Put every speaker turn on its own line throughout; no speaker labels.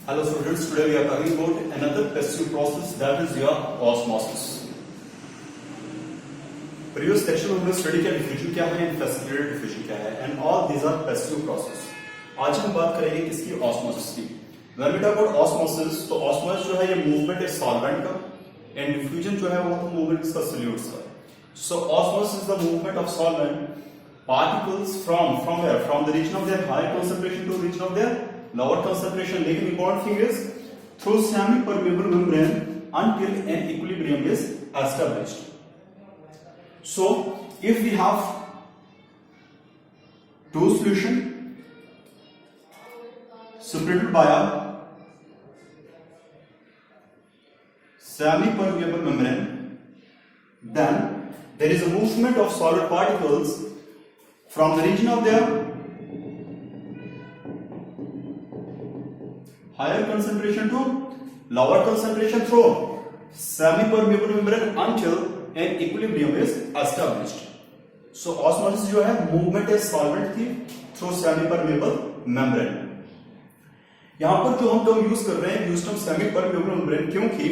Hello students, today we are talking about another passive process, that is your osmosis. Previous section में हमने study किया diffusion क्या है and facilitated diffusion क्या है and all these are passive process. आज हम बात करेंगे किसकी, ऑस्मोसिस की. When we talk about osmosis, तो ऑस्मोसिस जो है ये मूवमेंट है सॉल्वेंट का एंड डिफ्यूजन जो है वो तो मूवमेंट इसका सॉल्यूट्स का. So osmosis is the movement of solvent particles from where, from the region of their higher concentration to region of their lower concentration. लेकिन important thing is through semi-permeable membrane until an equilibrium is established. So if we have two solution separated by a semi-permeable membrane, then there is a movement of solid particles from the region of their higher concentration to lower concentration through semi-permeable membrane until an equilibrium is established. So osmosis जो है movement है solvent की through semi-permeable membrane. यहां पर जो हम term use कर रहे हैं यूज टर्म semi-permeable membrane, क्योंकि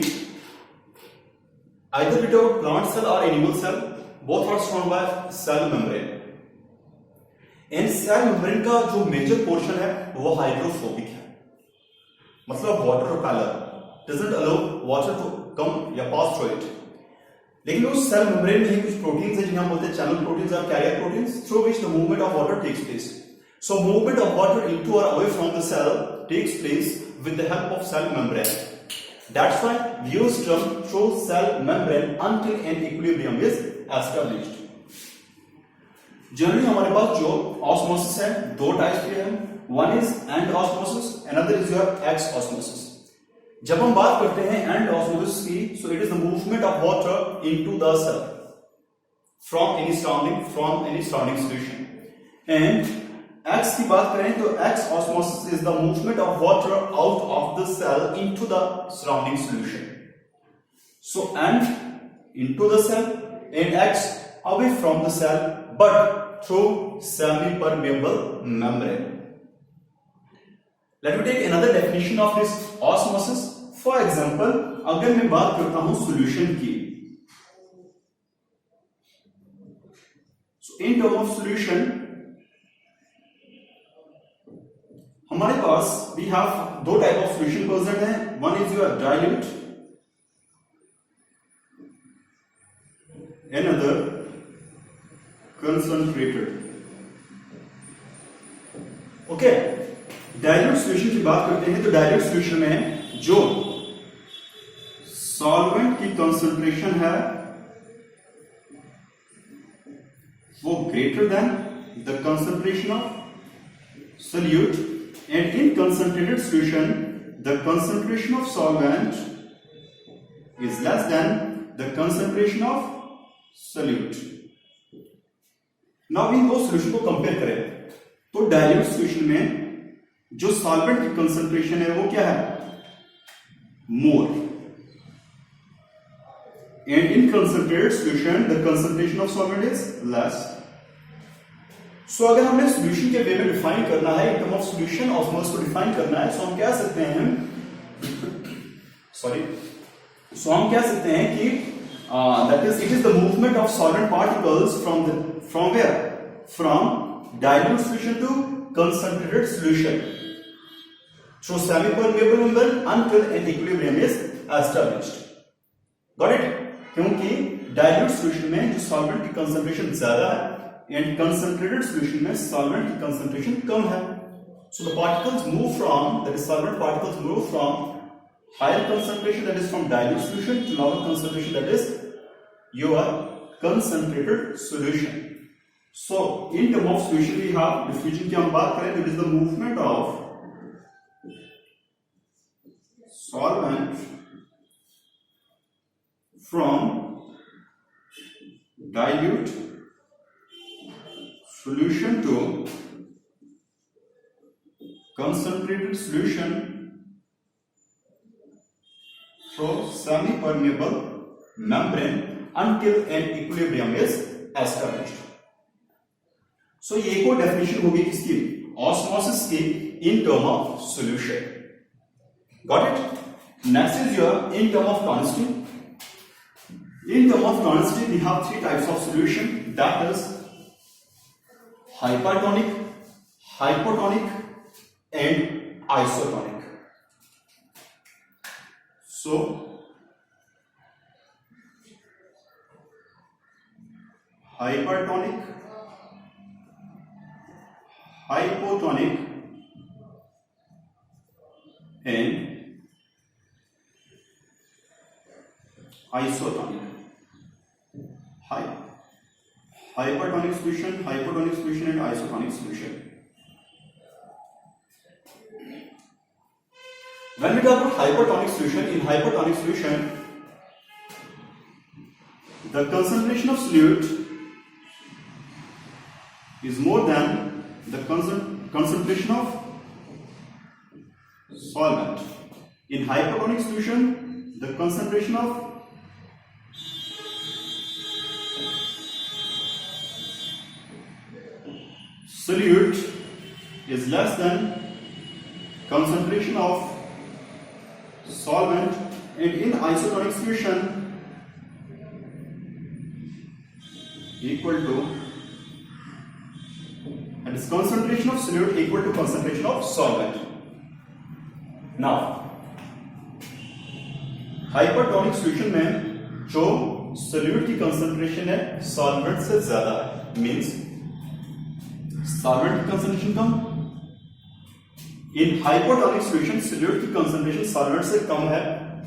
either it is plant cell or animal cell, both are surrounded by cell membrane. And cell membrane का जो मेजर पोर्शन है वो हाइड्रोफोबिक है, मतलब water repeller, doesn't allow water to come या pass through it. लेकिन उस सेल मेम्ब्रेन में ही कुछ प्रोटीन्स हैं जिन्हें हम बोलते हैं चैनल प्रोटीन्स और carrier proteins, through which the movement of water takes place. So movement of water into और away from the cell takes place with the help of cell membrane. That's why we use term through cell membrane until an equilibrium is established. Generally हमारे पास जो osmosis है दो types के हैं. One is endosmosis, another is your exosmosis. जब हम बात करते हैं एंड ऑस्मोसिस की, so it is the movement of water into the cell from any surrounding solution. And exo की बात करें तो exosmosis is the movement of water out of the cell into the surrounding solution. So endo into the cell and exo away from the cell but through semi-permeable membrane. Let me take another definition of this osmosis. For example, अगर मैं बात करता हूं solution की, so in term of solution हमारे पास we have दो type of solution present है. One is your dilute, another concentrated. Okay, dilute solution की बात करते हैं तो डाइल्यूट सॉल्यूशन में जो सॉल्वेंट की कंसंट्रेशन है वो greater than the concentration of solute, and in concentrated solution the concentration of solvent is less than the concentration of solute. Now in दो सॉल्यूशन को कंपेयर करें तो डाइल्यूट सॉल्यूशन में जो सॉल्वेंट की कंसंट्रेशन है वो क्या है, more, and in concentrated solution the concentration of solvent is less. So अगर हमने सॉल्यूशन के वे में डिफाइन करना है, in term of solution osmosis को डिफाइन करना है, सो हम कह सकते हैं कि that is, it is the movement of solvent particles from where, from dilute solution to concentrated solution through semi-permeable membrane until an equilibrium is established. Got it? क्योंकि dilute solution में जो solvent की concentration ज्यादा है and concentrated solution में solvent की concentration कम है. So the particles move from, that is solvent particles move from higher concentration, that is from dilute solution, to lower concentration, that is your concentrated solution. So in term of solution we have diffusion की हम बात करें तो it is the movement of solvent from dilute solution to concentrated solution through semi-permeable membrane until an equilibrium is established. So ये एक और definition होगी किसकी, osmosis की in term of solution. Got it? Next is your in term of tonicity. In term of tonicity, we have three types of solution, that is hypertonic, hypotonic and isotonic. So hypertonic, hypotonic and isotonic. Hypertonic solution, hypotonic solution and isotonic solution. When we talk about hypertonic solution, in hypertonic solution, the concentration of solute is more than the concentration of solvent. In hypertonic solution, the concentration of solute is less than concentration of solvent, and in isotonic solution equal to, and is concentration of solute equal to concentration of solvent. Now hypertonic solution में जो solute की concentration है solvent से ज्यादा है, means solvent की concentration कम. In hypotonic solution solute की कंसंट्रेशन सॉल्वेंट से कम है,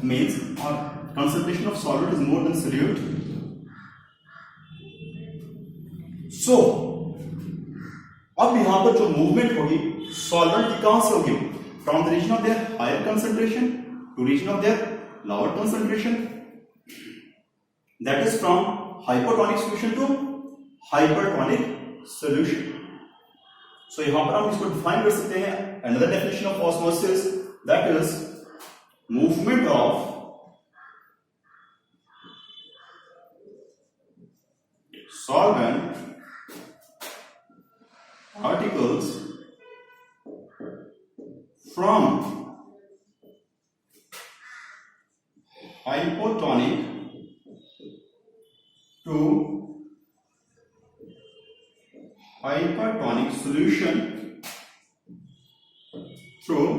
means concentration of solvent is more than solute. So अब यहां पर जो मूवमेंट होगी सॉल्वेंट की कहां से होगी, from the region of their higher concentration to region of their lower concentration, that is from hypotonic solution to hypertonic solution. So यहां पर हम इसको डिफाइन कर सकते हैं, another definition of osmosis, that is movement of solvent particles from hypotonic to hypertonic solution through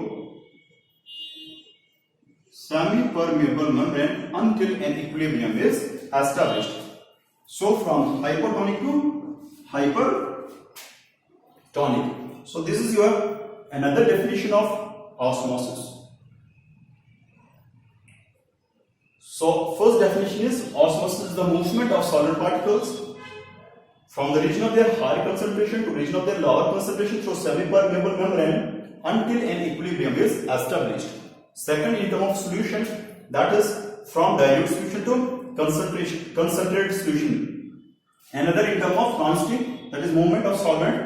semi-permeable membrane until an equilibrium is established. So from hypotonic to hypertonic. So this is your another definition of osmosis. So first definition is osmosis is the movement of solvent particles from the region of their higher concentration to region of their lower concentration through semi-permeable membrane until an equilibrium is established. Second, in term of solution, that is from dilute solution to concentrated solution. Another in term of tonicity, that is movement of solvent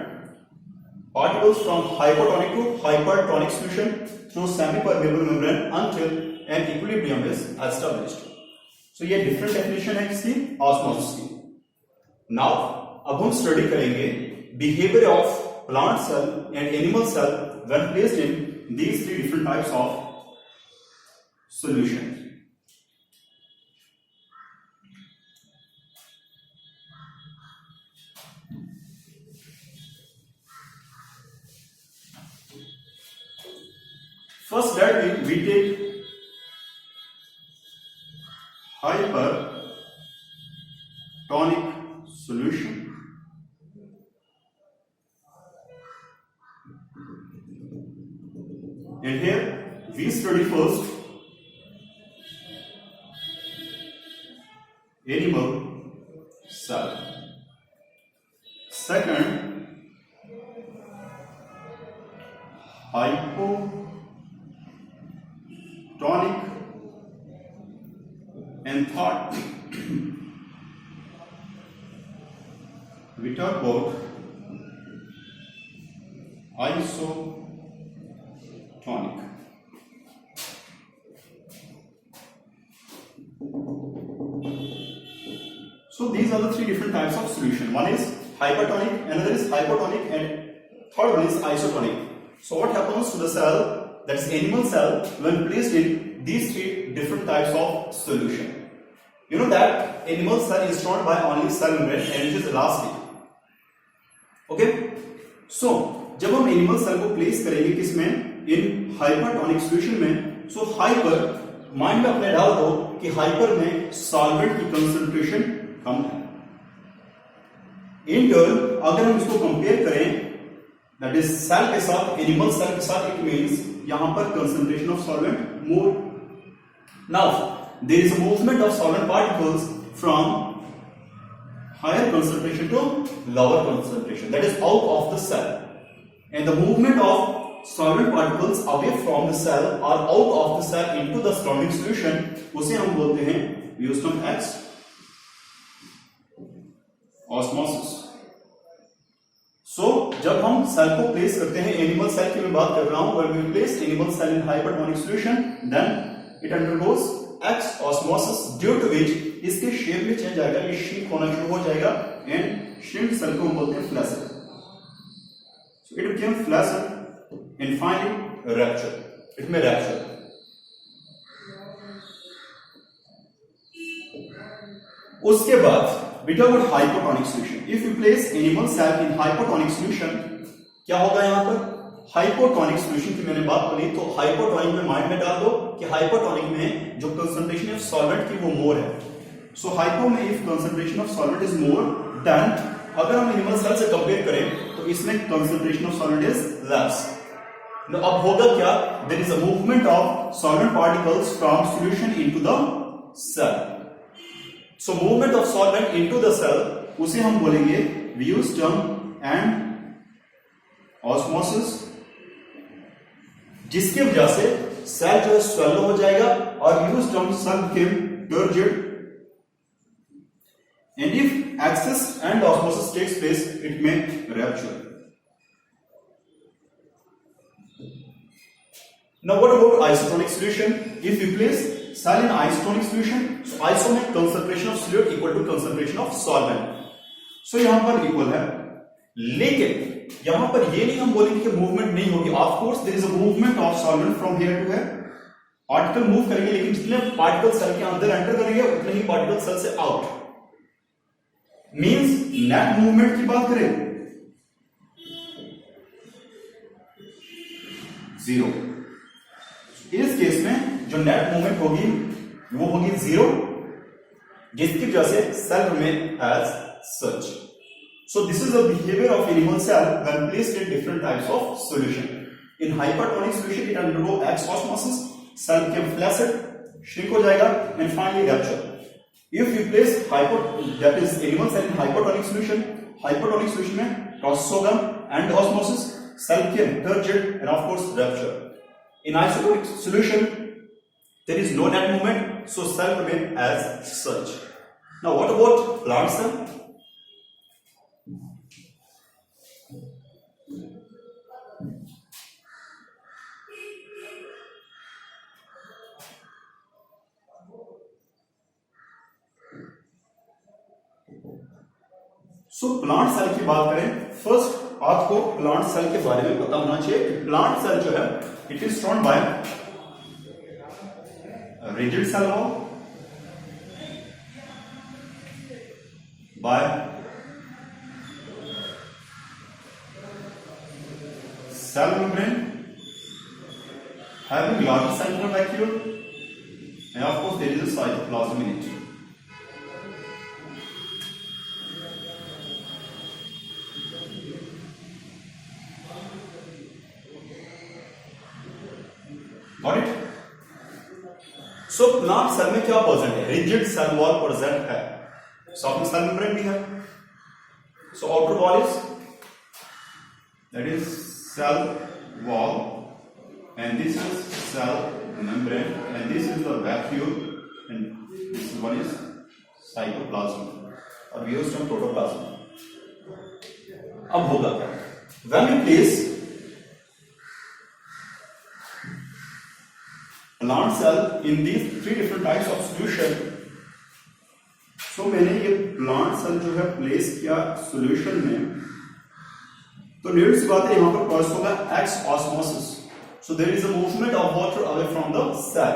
particles from hypotonic to hypertonic solution through semi-permeable membrane until an equilibrium is established. So ये different definition है किसकी, osmosis की. Now अब हम study करेंगे behavior of plant cell and animal cell when placed in these three different types of solution. First let we take hypertonic solution. And here we study first animal cell. Second, hypotonic, and third we talk about isotonic. So these are the three different types of solution. One is hypertonic, another is hypotonic, and Third one is isotonic. So what happens to the cell, that is animal cell, when placed in these three different types of solution? You know that animal cell is surrounded by only cell membrane and it is elastic. Okay? So जब हम animal cell को place करेंगे किसमें, इन hypertonic solution में, सो hyper mind में अपने डाल दो कि हाइपर में सॉल्वेंट की कंसंट्रेशन कम है. इन टर्न अगर हम इसको कंपेयर करें दैट इज सेल के साथ, एनिमल सेल के साथ, इट मींस यहां पर concentration of solvent more. Now there is a movement of solvent particles from higher concentration to lower concentration, that is out of the cell, and the movement of solvent particles away from the cell or out of the cell into the surrounding solution, उसे हम बोलते हैं, we use term X osmosis. So जब हम cell को place करते हैं, animal cell की मैं बात कर रहा हूं, when we place animal cell in hypertonic solution, then it undergoes X osmosis, due to which इसके शेप में चेंज आएगा, ये श्रिंक होना शुरू हो जाएगा, एंड श्रिंक सेल को हम बोलते हैं flaccid. So it became flaccid and finally rupture. It may rupture. उसके बाद we talk about hypotonic solution. If you place animal cell in hypotonic solution, क्या होगा यहाँ पर? हाइपोटोनिक सॉल्यूशन की मैंने बात करी, तो हाइपोटोनिक में माइंड में डाल दो कि हाइपोटोनिक में जो कंसंट्रेशन ऑफ सॉल्वेंट की वो मोर है. सो हाइपो में if concentration of solvent is more then, अगर हम एनिमल सेल से कंपेयर करें तो इसमें concentration of solvent is less. अब होगा क्या, there is a movement of solvent particles from solution into the cell. So movement of solvent into the cell, उसे हम बोलेंगे, we use term and osmosis, जिसकी वजह से सेल जो है स्वेलो हो जाएगा, और use term cell became turgid, and if access and osmosis takes place, it may rupture. Now what about isotonic solution? If you place cell in isotonic solution, so iso में concentration of solute equal to concentration of solvent, so यहां पर equal है, लेकिन यहां पर ये नहीं हम बोलेंगे कि मूवमेंट नहीं होगी. Of course there is a movement of solvent from here to here, particle move करेंगे, लेकिन जितने पार्टिकल सेल के अंदर एंटर करेंगे उतने ही पार्टिकल सेल से आउट. मींस नेट मूवमेंट की बात करें, जीरो. इस केस में जो नेट मूवमेंट होगी वो होगी जीरो, जिसकी वजह से cell remain as such. So this is the behavior of animal cell when placed in different types of solution. In hypertonic solution, it undergo X osmosis, cell became flaccid, shrink हो जाएगा, and finally rupture. If you place that is animal cell in hypertonic solution में process होगा and osmosis, cell became turgid and of course rupture. In isotonic solution, there is no net movement, so cell remain as such. Now what about plant cell? सो plant cell की बात करें, first आपको plant cell के बारे में पता होना चाहिए कि प्लांट सेल जो है, it is surround by rigid cell wall, by cell membrane having large central vacuole, and of course there is a cytoplasm in it. Got it? So plant cell में क्या प्रेजेंट है? Rigid cell wall present है, साथ में cell membrane भी है. So outer wall is that is cell wall, and this is cell membrane, and this is the vacuole, and this one is cytoplasm, or we use term protoplasm. अब होगा क्या? When we place plant cell in these three different types of solution, so मैंने ये plant cell जो है place किया solution में, तो नीड सी बात है, यहां पर प्रोसेस होगा exosmosis. So there is a movement of water away from the cell.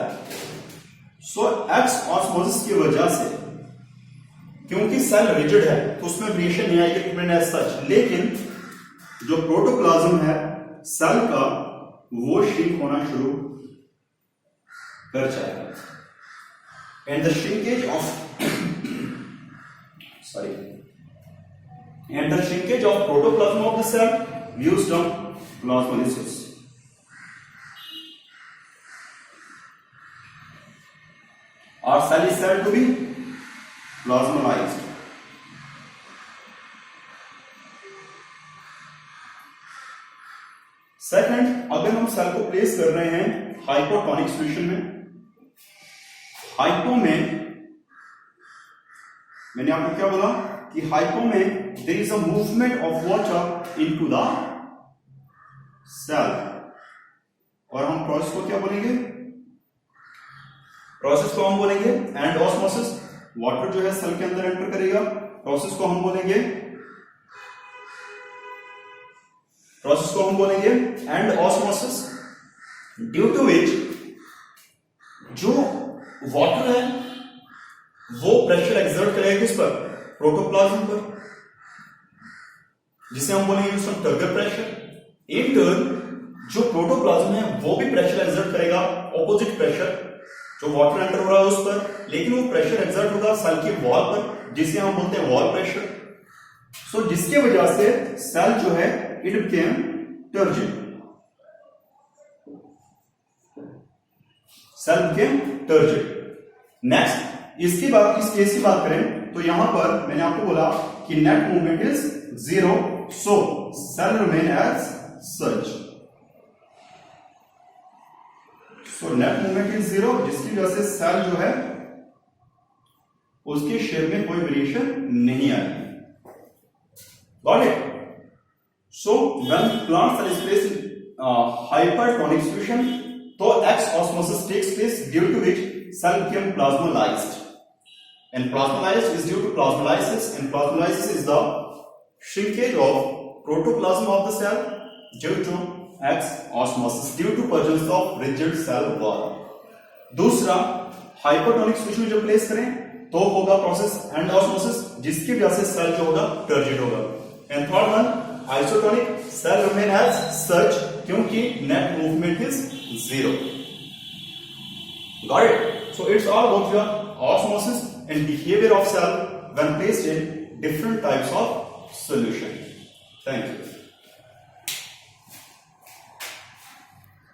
So exosmosis की वजह से, क्योंकि सेल रिजिड है तो उसमें वेरिएशन नहीं आएगी ट्रीटमेंट एज सच, लेकिन जो प्रोटोप्लाज्म है सेल का वो श्रिंक होना शुरू कर जाएगा. And the shrinkage of protoplasm of the cell we use term plasmolysis. Our cell is said to be plasmolysed. Second, अगर हम सेल को प्लेस कर रहे हैं हाइपोटोनिक सॉल्यूशन में, हाइपो में मैंने आपको क्या बोला कि हाइपो में there is a movement of water into the cell. और हम प्रोसेस को क्या बोलेंगे? प्रोसेस को हम बोलेंगे एंड ऑस्मोसिस. वाटर जो है सेल के अंदर एंटर करेगा, प्रोसेस को हम बोलेंगे एंड ऑस्मोसिस, ड्यू टू विच जो वाटर है वो प्रेशर एक्सर्ट करेगा किस पर? प्रोटोप्लाज्म पर, जिसे हम बोलेंगे टर्गर प्रेशर. इन टर्न जो प्रोटोप्लाज्म है वो भी प्रेशर एक्सर्ट करेगा, ऑपोजिट प्रेशर जो वाटर एंटर हो रहा है उस पर, लेकिन वो प्रेशर एक्सर्ट होगा सेल की वॉल पर, जिसे हम बोलते हैं वॉल प्रेशर. सो जिसके वजह से सेल जो है it became turgid. Cell became turgid. Next, इसकी बात, इस केस की बात करें तो यहां पर मैंने आपको बोला कि net movement is 0, so cell remain as such. So net movement is 0, जिसकी वजह से सेल जो है उसके शेप में कोई वेरिएशन नहीं आएगी. Got it? So when plant cell is placed in hypertonic solution, तो X osmosis takes place, due to which cell became plasmolysed. And plasmolysed is due to plasmolysis, and plasmolysis is the shrinkage of protoplasm of the cell due to X osmosis, due to presence of rigid cell wall. दूसरा, hypotonic solution में जब place करें तो होगा process and osmosis, जिसकी वजह से cell जो होगा टर्जिड होगा. And third one, isotonic, cell remain as such, क्योंकि net movement is 0. Got it? So it's all about your osmosis and behavior of cell when placed in different types of solution. Thank you.